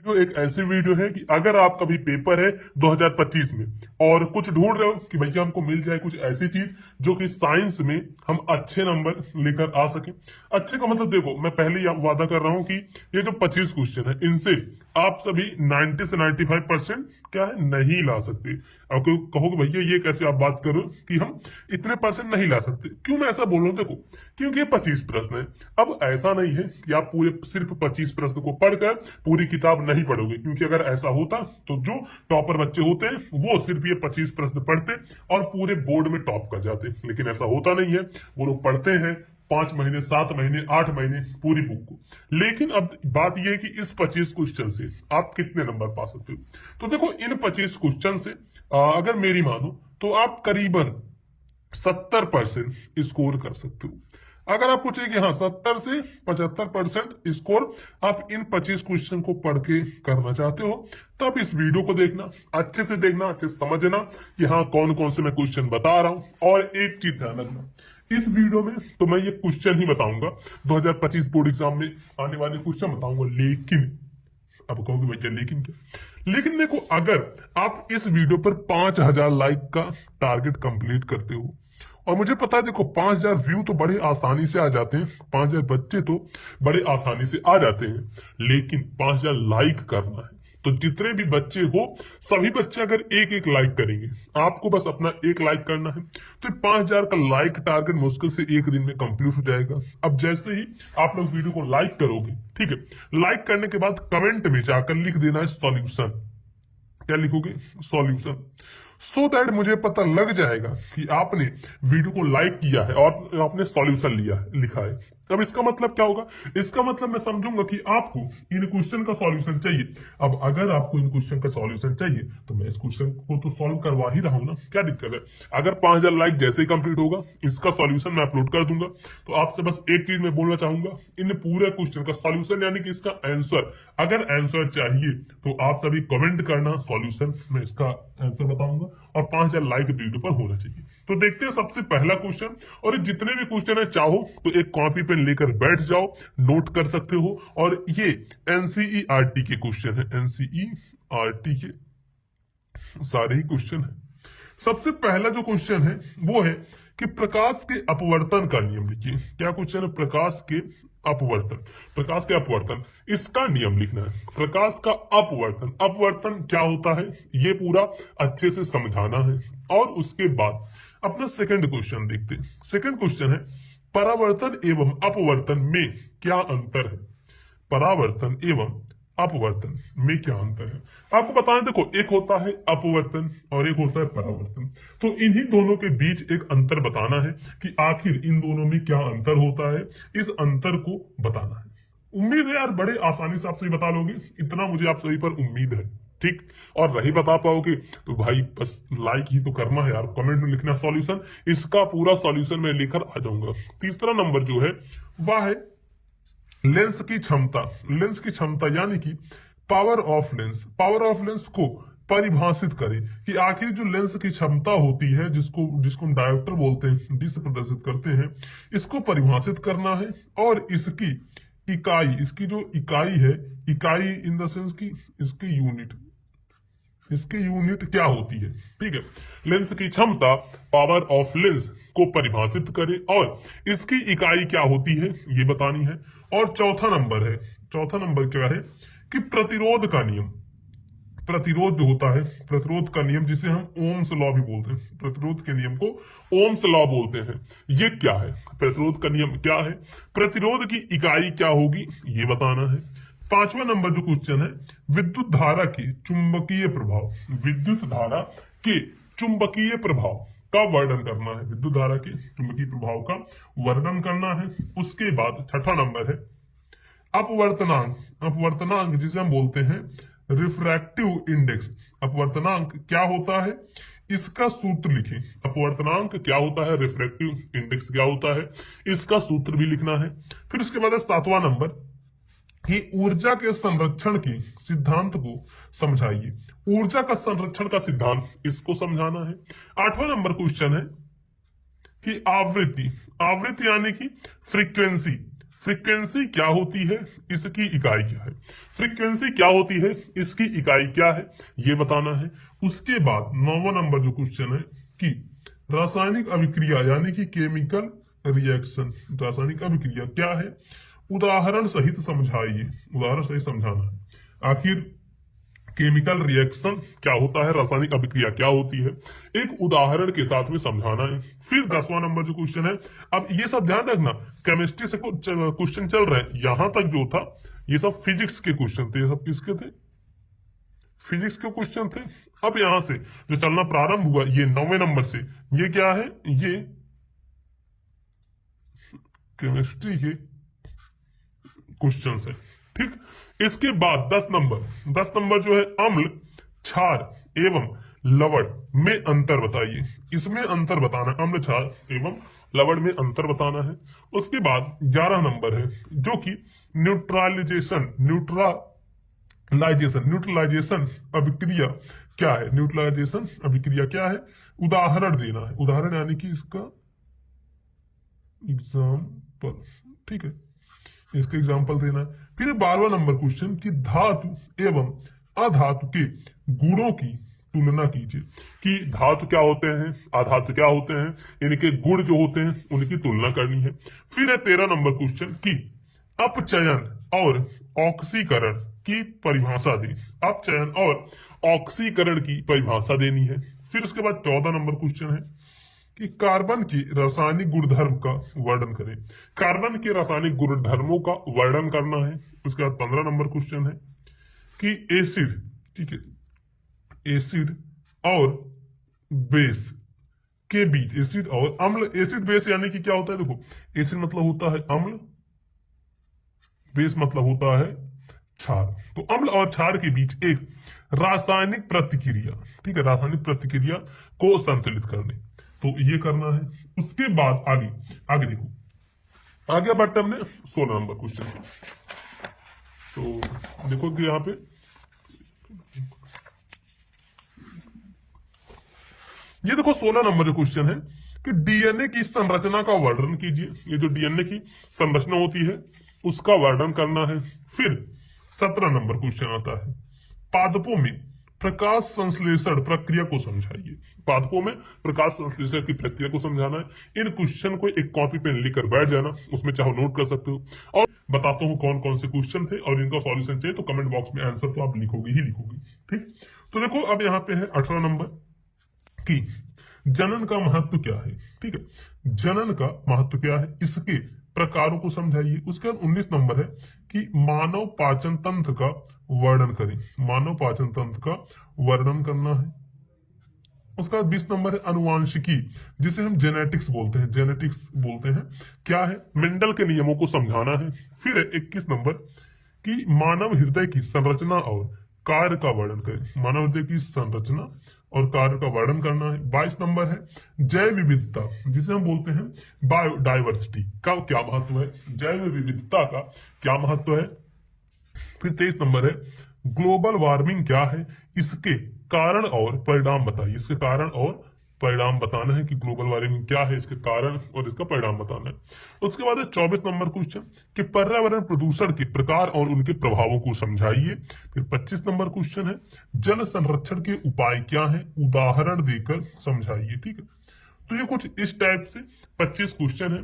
जो एक ऐसी वीडियो है कि अगर आप कभी पेपर है 2025 में और कुछ ढूंढ रहे हो कि भैया हमको मिल जाए कुछ ऐसी चीज जो कि साइंस में हम अच्छे नंबर लेकर आ सके। अच्छे का मतलब देखो, मैं पहले ही वादा कर रहा हूं कि ये जो 25 क्वेश्चन है इनसे आप सभी 90 से 95% क्या है नहीं ला सकते। अब कोई कहोगे भैया ये कैसे आप बात करो कि हम इतने परसेंट नहीं ला सकते, क्यों मैं ऐसा बोल रहा हूँ? देखो, क्योंकि ये 25 प्रश्न है। अब ऐसा नहीं है कि आप पूरे सिर्फ 25 प्रश्न को पढ़कर पूरी किताब नहीं पढ़ोगे, क्योंकि अगर ऐसा होता तो जो टॉपर बच्चे होते हैं वो सिर्फ ये 25 प्रश्न पढ़ते और पूरे बोर्ड में टॉप कर जाते, लेकिन ऐसा होता नहीं है। वो लोग पढ़ते हैं 5 महीने, 7 महीने, 8 महीने पूरी बुक को। लेकिन अब बात यह है कि इस 25 क्वेश्चन से आप कितने नंबर पा सकते हो। तो देखो, इन 25 क्वेश्चन से अगर मेरी मानो तो आप करीबन 70% स्कोर कर सकते हो। अगर आप पूछे कि हाँ 70 से 75% स्कोर आप इन 25 क्वेश्चन को पढ़ के करना चाहते हो, तब इस वीडियो को देखना, अच्छे से देखना, अच्छे से समझना कि हाँ कौन कौन से मैं क्वेश्चन बता रहा हूं। और एक चीज ध्यान रखना, इस वीडियो में तो मैं ये क्वेश्चन ही बताऊंगा, 2025 बोर्ड एग्जाम में आने वाले क्वेश्चन बताऊंगा। लेकिन अब कहोगे भैया लेकिन क्या? लेकिन देखो, अगर आप इस वीडियो पर 5000 लाइक का टारगेट कंप्लीट करते हो, और मुझे पता है देखो 5000 व्यू तो बड़े आसानी से आ जाते हैं, 5000 बच्चे तो बड़े आसानी से आ जाते हैं, लेकिन 5000 लाइक करना है। तो जितने भी बच्चे हो सभी बच्चे अगर एक एक लाइक करेंगे, आपको बस अपना एक लाइक करना है, तो 5000 का लाइक टारगेट मुश्किल से एक दिन में कंप्लीट हो जाएगा। अब जैसे ही आप लोग वीडियो को लाइक करोगे, ठीक है, लाइक करने के बाद कमेंट में जाकर लिख देना है सॉल्यूशन। क्या लिखोगे? सॉल्यूशन। सो दैट मुझे पता लग जाएगा कि आपने वीडियो को लाइक किया है और आपने सॉल्यूशन लिया है, लिखा है। अब इसका मतलब क्या होगा? इसका मतलब मैं समझूंगा कि आपको इन क्वेश्चन का सॉल्यूशन चाहिए। अब अगर आपको इन क्वेश्चन का सॉल्यूशन चाहिए तो मैं इस क्वेश्चन को तो सॉल्व करवा ही रहा हूं ना, क्या दिक्कत है? अगर 5000 लाइक जैसे ही कंप्लीट होगा, इसका सॉल्यूशन मैं अपलोड कर दूंगा। तो आपसे बस एक चीज मैं बोलना चाहूंगा, इन पूरे क्वेश्चन का सॉल्यूशन यानी कि इसका आंसर, अगर आंसर चाहिए तो आप सभी कमेंट करना सॉल्यूशन, मैं इसका आंसर बताऊंगा, और 5000 लाइक वीडियो पर होना चाहिए। तो देखते हैं सबसे पहला क्वेश्चन। और जितने भी क्वेश्चन है चाहो तो एक कॉपी पे लेकर बैठ जाओ, नोट कर सकते हो। और ये एनसीईआरटी के क्वेश्चन है, एनसीईआरटी के सारे ही क्वेश्चन है। सबसे पहला जो क्वेश्चन है वो है कि प्रकाश के अपवर्तन का नियम लिखिए। क्या क्वेश्चन है? प्रकाश के अपवर्तन। प्रकाश के अपवर्तन, इसका नियम लिखना है। प्रकाश का अपवर्तन, अपवर्तन क्या होता है ये पूरा अच्छे से समझाना है। और उसके बाद अपना सेकंड क्वेश्चन देखते हैं। सेकंड क्वेश्चन है परावर्तन एवं अपवर्तन में क्या अंतर है। परावर्तन एवं अपवर्तन में क्या अंतर है आपको बताएं। देखो, एक होता है अपवर्तन और एक होता है परावर्तन। तो इन्हीं दोनों के बीच एक अंतर बताना है कि आखिर इन दोनों में क्या अंतर होता है, इस अंतर को बताना है। उम्मीद है यार बड़े आसानी से आप सभी बता लोगे, इतना मुझे आप सभी पर उम्मीद है। ठीक, और नहीं बता पाओगे तो भाई बस लाइक ही तो करना है यार, कमेंट में लिखना सॉल्यूशन, इसका पूरा सॉल्यूशन मैं लेकर आ जाऊंगा। तीसरा नंबर जो है वह है लेंस की क्षमता। लेंस की क्षमता यानी कि power of lens. Power of lens को परिभाषित करें कि आखिर जो लेंस की क्षमता होती है, जिसको जिसको हम डायोप्टर बोलते हैं, डी से प्रदर्शित करते हैं, इसको परिभाषित करना है। और इसकी इकाई, इसकी जो इकाई है, इकाई इन द सेंस की इसकी यूनिट, इसकी यूनिट क्या होती है। ठीक है, लेंस की क्षमता, पावर ऑफ लेंस को परिभाषित करें और इसकी इकाई क्या होती है ये बतानी है। और चौथा नंबर है, चौथा नंबर क्या है कि प्रतिरोध का नियम। प्रतिरोध जो होता है, प्रतिरोध का नियम जिसे हम ओम्स लॉ भी बोलते हैं, प्रतिरोध के नियम को ओम्स लॉ बोलते हैं, ये क्या है? प्रतिरोध का नियम क्या है, प्रतिरोध की इकाई क्या होगी ये बताना है। पांचवा नंबर जो क्वेश्चन है विद्युत धारा के चुंबकीय प्रभाव। विद्युत धारा के चुंबकीय प्रभाव का वर्णन करना है। विद्युत धारा के चुंबकीय प्रभाव का वर्णन करना है। उसके बाद छठा नंबर है अपवर्तनांक। अपवर्तनांक जिसे हम बोलते हैं रिफ्रैक्टिव इंडेक्स। अपवर्तनांक क्या होता है इसका सूत्र लिखें। अपवर्तनांक क्या होता है, रिफ्रैक्टिव इंडेक्स क्या होता है, इसका सूत्र भी लिखना है। फिर उसके बाद सातवां नंबर कि ऊर्जा के संरक्षण के सिद्धांत को समझाइए। ऊर्जा का संरक्षण का सिद्धांत, इसको समझाना है। आठवां नंबर क्वेश्चन है कि आवृत्ति। आवृत्ति यानी कि फ्रीक्वेंसी। फ्रीक्वेंसी क्या होती है, इसकी इकाई क्या है। फ्रीक्वेंसी क्या होती है, इसकी इकाई क्या है, ये बताना है। उसके बाद 9वां नंबर जो क्वेश्चन है कि रासायनिक अभिक्रिया यानी कि केमिकल रिएक्शन, रासायनिक अभिक्रिया क्या है, उदाहरण सहित समझाइए। उदाहरण सहित समझाना है आखिर केमिकल रिएक्शन क्या होता है, रासायनिक अभिक्रिया क्या होती है, एक उदाहरण के साथ में समझाना है। फिर 10वां नंबर जो क्वेश्चन है, अब ये सब ध्यान रखना, केमिस्ट्री से कुछ क्वेश्चन चल रहे हैं, यहां तक जो था ये सब फिजिक्स के क्वेश्चन थे। ये सब किसके थे, फिजिक्स के क्वेश्चन थे। अब यहां से जो चलना प्रारंभ हुआ ये 9वें नंबर से, ये क्या है, ये केमिस्ट्री के क्वेश्चन है। ठीक, इसके बाद 10 नंबर जो है अम्ल, क्षार एवं लवण में अंतर बताइए। इसमें अंतर बताना है, अम्ल, क्षार एवं लवण में अंतर बताना है। उसके बाद 11 नंबर है जो कि न्यूट्रलाइजेशन अभिक्रिया क्या है, न्यूट्रलाइजेशन अभिक्रिया क्या है, उदाहरण देना है। उदाहरण यानी कि इसका एग्जाम्पल, ठीक है, इसका एग्जाम्पल देना है। फिर 12वां नंबर क्वेश्चन कि धातु एवं अधातु के गुणों की तुलना कीजिए, कि धातु क्या होते हैं, अधातु क्या होते हैं, इनके गुण जो होते हैं उनकी तुलना करनी है। फिर है 13 नंबर क्वेश्चन कि अपचयन और ऑक्सीकरण की परिभाषा दी। अपचयन और ऑक्सीकरण की परिभाषा देनी है। फिर उसके बाद 14 नंबर क्वेश्चन है कि कार्बन की रासायनिक गुणधर्म का वर्णन करें। कार्बन के रासायनिक गुणधर्मों का वर्णन करना है। उसके बाद 15 नंबर क्वेश्चन है कि एसिड, ठीक है, एसिड और बेस के बीच, एसिड और अम्ल, एसिड बेस यानी कि क्या होता है, देखो एसिड मतलब होता है अम्ल, बेस मतलब होता है क्षार। तो अम्ल और क्षार के बीच एक रासायनिक प्रतिक्रिया, ठीक है, रासायनिक प्रतिक्रिया को संतुलित करने, तो ये करना है। उसके बाद आगे देखो, आगे बढ़ते हमने 16 नंबर क्वेश्चन पे। तो देखो कि यहाँ पे ये देखो 16 नंबर जो क्वेश्चन है कि डीएनए की संरचना का वर्णन कीजिए। ये जो डीएनए की संरचना होती है उसका वर्णन करना है। फिर 17 नंबर क्वेश्चन आता है पादपों में प्रकाश संश्लेषण प्रक्रिया को समझाइए। पादपों में प्रकाश संश्लेषण की प्रक्रिया को समझाना है। इन क्वेश्चन को एक कॉपी पेन लेकर बैठ जाना, उसमें चाहो नोट कर सकते हो। और बताता हूं कौन कौन से क्वेश्चन थे और इनका सॉल्यूशन चाहिए तो कमेंट बॉक्स में आंसर तो आप लिखोगे ही लिखोगे। ठीक, तो देखो अब यहाँ पे है 18 नंबर कि जनन का महत्व क्या है। ठीक है, जनन का महत्व क्या है, इसके प्रकारों को समझाइए। उसके बाद 19 नंबर है कि मानव पाचन तंत्र का वर्णन करें। मानव पाचन तंत्र का वर्णन करना है। उसके बाद 20 नंबर है अनुवांशिकी, जिसे हम जेनेटिक्स बोलते हैं। जेनेटिक्स बोलते हैं क्या है, मेंडल के नियमों को समझाना है। फिर 21 नंबर कि मानव हृदय की संरचना और कार्य का वर्णन करें। मानव हृदय की संरचना और कार्य का वर्णन करना है। 22 नंबर है जैव विविधता, जिसे हम बोलते हैं बायोडाइवर्सिटी का क्या महत्व है, जैव विविधता का क्या महत्व है। फिर 23 नंबर है ग्लोबल वार्मिंग क्या है, इसके कारण और परिणाम बताइए। इसके कारण और परिणाम बताना है कि ग्लोबल वार्मिंग क्या है, इसके कारण और इसका परिणाम बताना है। उसके बाद है 24 नंबर क्वेश्चन कि पर्यावरण प्रदूषण के प्रकार और उनके प्रभावों को समझाइए। फिर 25 नंबर क्वेश्चन है जल संरक्षण के उपाय क्या है, उदाहरण देकर समझाइए। ठीक है, तो ये कुछ इस टाइप से 25 क्वेश्चन है।